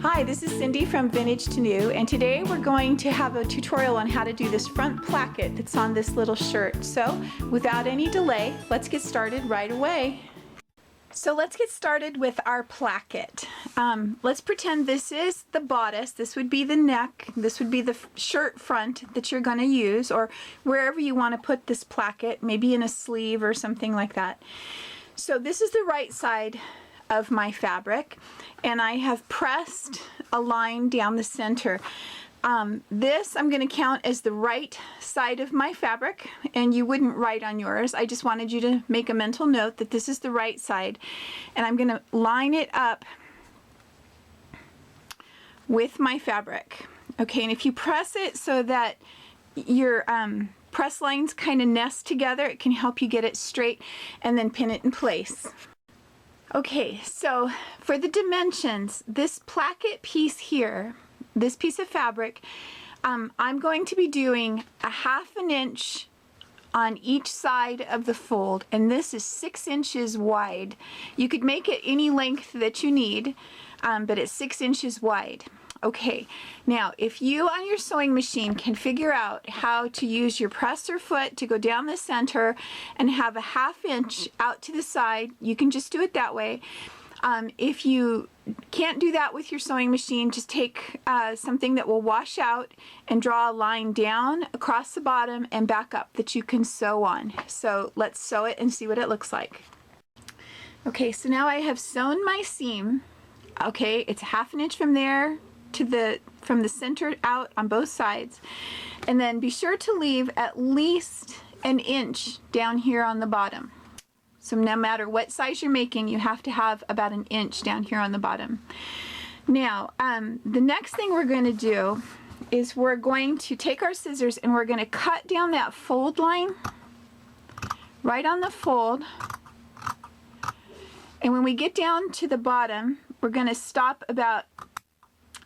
Hi, this is Cindy from VintageToNew, and today we're going to have a tutorial on how to do this front placket that's on this little shirt. So without any delay, let's get started right away. So let's get started with our placket. Let's pretend this is the bodice, this would be the neck, this would be the shirt front that you're going to use, or wherever you want to put this placket, maybe in a sleeve or something like that. So this is the right side of my fabric, and I have pressed a line down the center. This I'm going to count as the right side of my fabric, and you wouldn't write on yours. I just wanted you to make a mental note that this is the right side, and I'm going to line it up with my fabric. Okay, and if you press it so that your press lines kind of nest together, it can help you get it straight, and then pin it in place. Okay, so for the dimensions, this placket piece here, this piece of fabric, I'm going to be doing a 1/2 inch on each side of the fold, and this is 6 inches wide. You could make it any length that you need, but it's 6 inches wide. Okay, now if you on your sewing machine can figure out how to use your presser foot to go down the center and have a 1/2 inch out to the side, you can just do it that way. If you can't do that with your sewing machine, just take something that will wash out and draw a line down across the bottom and back up that you can sew on. So let's sew it and see what it looks like. Okay, so now I have sewn my seam. Okay, it's 1/2 inch from there to from the center out on both sides, and then be sure to leave at least 1 inch down here on the bottom. So no matter what size you're making, you have to have about 1 inch down here on the bottom. Now the next thing we're going to do is we're going to take our scissors and we're going to cut down that fold line right on the fold, and when we get down to the bottom, we're going to stop about,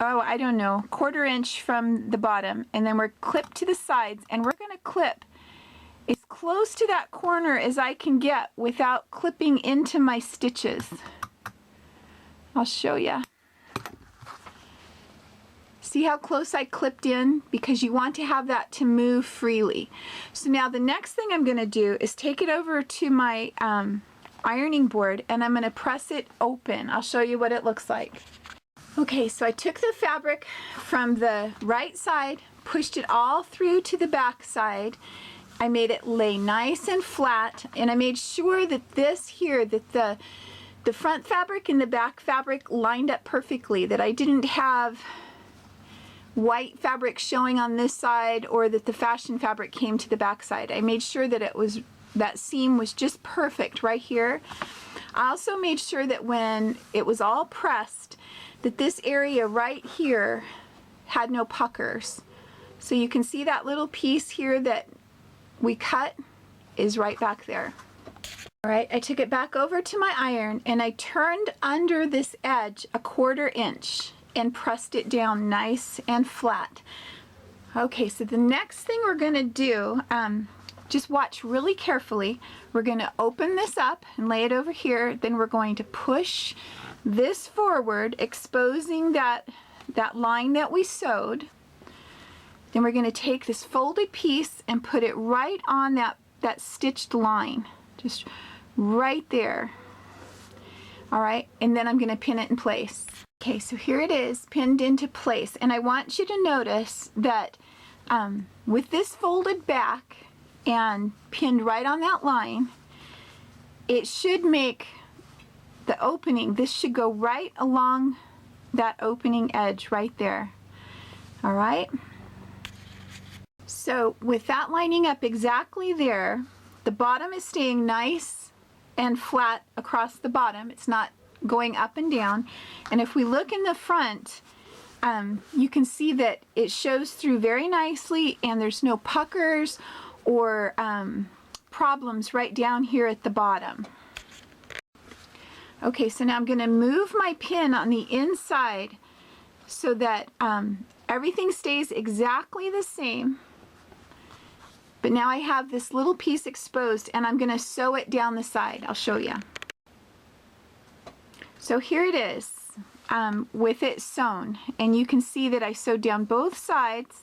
I don't know, 1/4 inch from the bottom, and then we're clipped to the sides, and we're going to clip as close to that corner as I can get without clipping into my stitches. I'll show you. See how close I clipped in? Because you want to have that to move freely. So now the next thing I'm going to do is take it over to my ironing board, and I'm going to press it open. I'll show you what it looks like. Okay, so I took the fabric from the right side, pushed it all through to the back side. I made it lay nice and flat, and I made sure that this here, that the front fabric and the back fabric lined up perfectly, that I didn't have white fabric showing on this side or that the fashion fabric came to the back side. I made sure that that seam was just perfect right here. I also made sure that when it was all pressed, that this area right here had no puckers. So you can see that little piece here that we cut is right back there. All right, I took it back over to my iron, and I turned under this edge a 1/4 inch and pressed it down nice and flat. Okay, so the next thing we're going to do, just watch really carefully. We're going to open this up and lay it over here. Then we're going to push this forward, exposing that line that we sewed. Then we're going to take this folded piece and put it right on that stitched line, just right there. All right, and then I'm going to pin it in place. Okay, so here it is pinned into place, and I want you to notice that with this folded back and pinned right on that line, it should make the opening, this should go right along that opening edge right there. All right, so with that lining up exactly there, the bottom is staying nice and flat across the bottom. It's not going up and down. And if we look in the front, you can see that it shows through very nicely, and there's no puckers or problems right down here at the bottom. Okay, so now I'm going to move my pin on the inside so that everything stays exactly the same. But now I have this little piece exposed, and I'm going to sew it down the side. I'll show you. So here it is. with it sewn, and you can see that I sewed down both sides,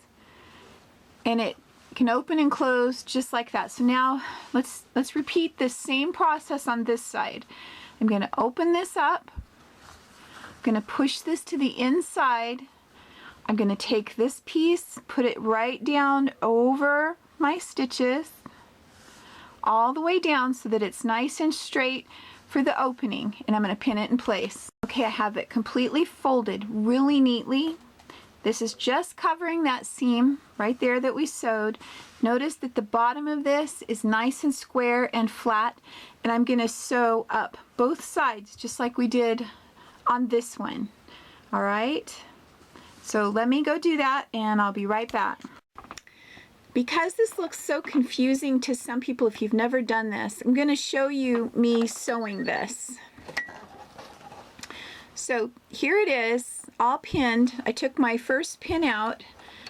and it can open and close just like that. So now let's repeat this same process on this side. I'm going to open this up, I'm going to push this to the inside, I'm going to take this piece, put it right down over my stitches all the way down so that it's nice and straight for the opening, and I'm going to pin it in place. Okay, I have it completely folded really neatly. This is just covering that seam right there that we sewed. Notice that the bottom of this is nice and square and flat, and I'm going to sew up both sides just like we did on this one. All right, so let me go do that and I'll be right back. Because this looks so confusing to some people if you've never done this, I'm going to show you me sewing this. So here it is, all pinned. I took my first pin out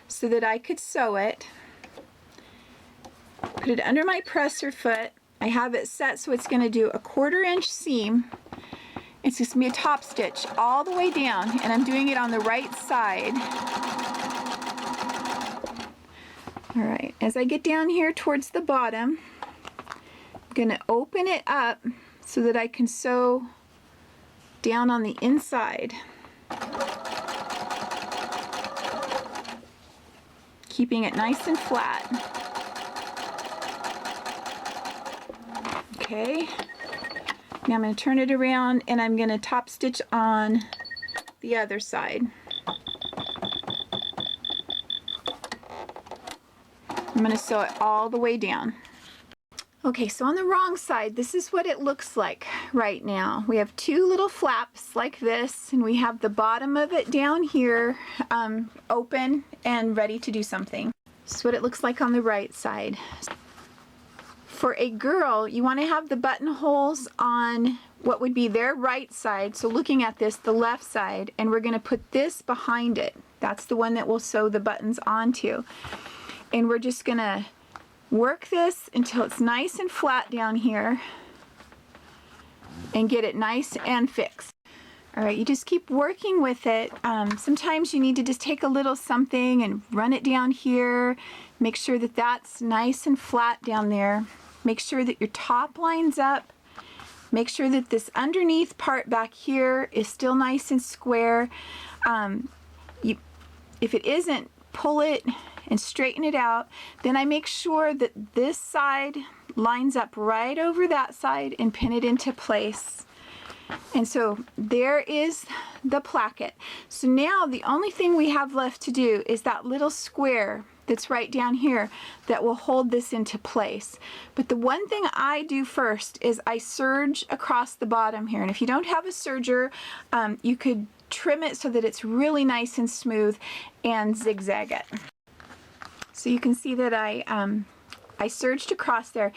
so that I could sew it. Put it under my presser foot. I have it set so it's going to do a 1/4 inch seam. It's just going to be a top stitch all the way down, and I'm doing it on the right side. All right, as I get down here towards the bottom, I'm going to open it up so that I can sew down on the inside, keeping it nice and flat. Okay, now I'm going to turn it around and I'm going to top stitch on the other side. I'm going to sew it all the way down. Okay, so on the wrong side, this is what it looks like right now. We have two little flaps like this, and we have the bottom of it down here open and ready to do something. This is what it looks like on the right side. For a girl, you want to have the buttonholes on what would be their right side, so looking at this, the left side, and we're going to put this behind it. That's the one that we'll sew the buttons onto. And we're just going to work this until it's nice and flat down here and get it nice and fixed. All right, you just keep working with it. Sometimes you need to just take a little something and run it down here. Make sure that that's nice and flat down there. Make sure that your top lines up. Make sure that this underneath part back here is still nice and square. If it isn't, pull it and straighten it out. Then I make sure that this side lines up right over that side and pin it into place. And so there is the placket. So now the only thing we have left to do is that little square that's right down here that will hold this into place. But the one thing I do first is I serge across the bottom here. And if you don't have a serger, you could trim it so that it's really nice and smooth and zigzag it. So you can see that I serged across there.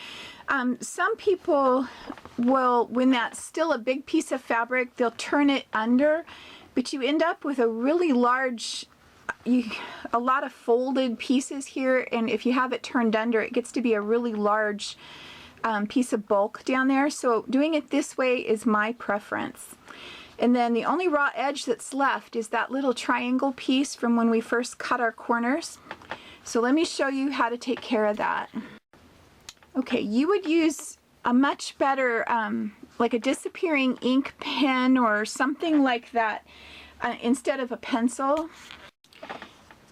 Some people will, when that's still a big piece of fabric, they'll turn it under, but you end up with a really large, a lot of folded pieces here, and if you have it turned under, it gets to be a really large piece of bulk down there. So doing it this way is my preference. And then the only raw edge that's left is that little triangle piece from when we first cut our corners. So let me show you how to take care of that. Okay, you would use a much better, like a disappearing ink pen or something like that instead of a pencil,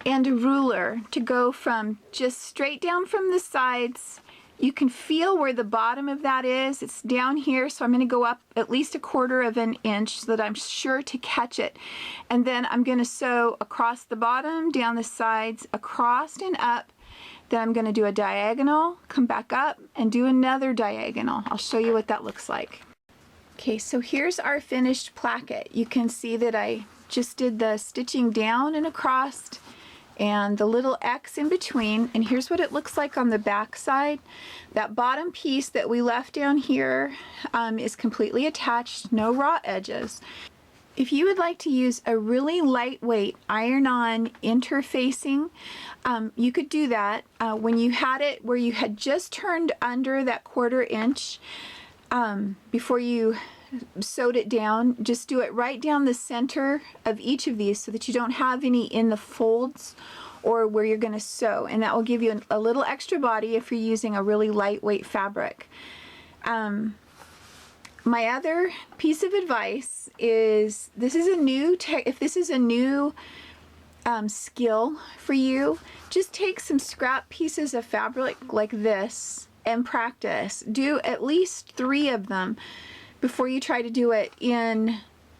and a ruler to go from just straight down from the sides. You can feel where the bottom of that is. It's down here, so I'm going to go up at least 1/4 inch so that I'm sure to catch it. And then I'm going to sew across the bottom, down the sides, across and up. Then I'm going to do a diagonal, come back up, and do another diagonal. I'll show you what that looks like. Okay, so here's our finished placket. You can see that I just did the stitching down and across, and the little X in between, and here's what it looks like on the back side. That bottom piece that we left down here is completely attached, no raw edges. If you would like to use a really lightweight iron-on interfacing, you could do that. When you had it where you had just turned under that 1/4 inch before you sewed it down, just do it right down the center of each of these so that you don't have any in the folds or where you're going to sew, and that will give you a little extra body if you're using a really lightweight fabric. My other piece of advice is, if this is a new skill for you, just take some scrap pieces of fabric like this and practice. Do at least 3 of them before you try to do it in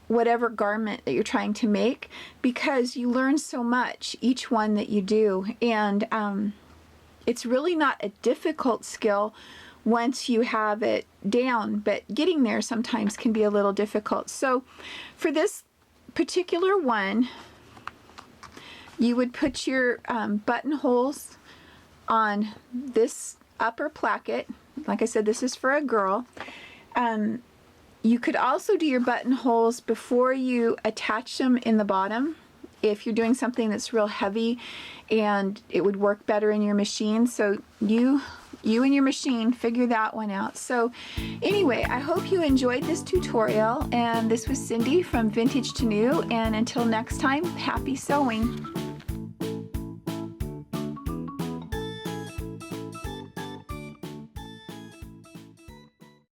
whatever garment that you're trying to make, because you learn so much each one that you do, and it's really not a difficult skill once you have it down, but getting there sometimes can be a little difficult. So for this particular one, you would put your buttonholes on this upper placket. Like I said, this is for a girl. You could also do your buttonholes before you attach them in the bottom if you're doing something that's real heavy, and it would work better in your machine. So you and your machine figure that one out. So anyway, I hope you enjoyed this tutorial, and this was Cindy from Vintage to New, and until next time, happy sewing.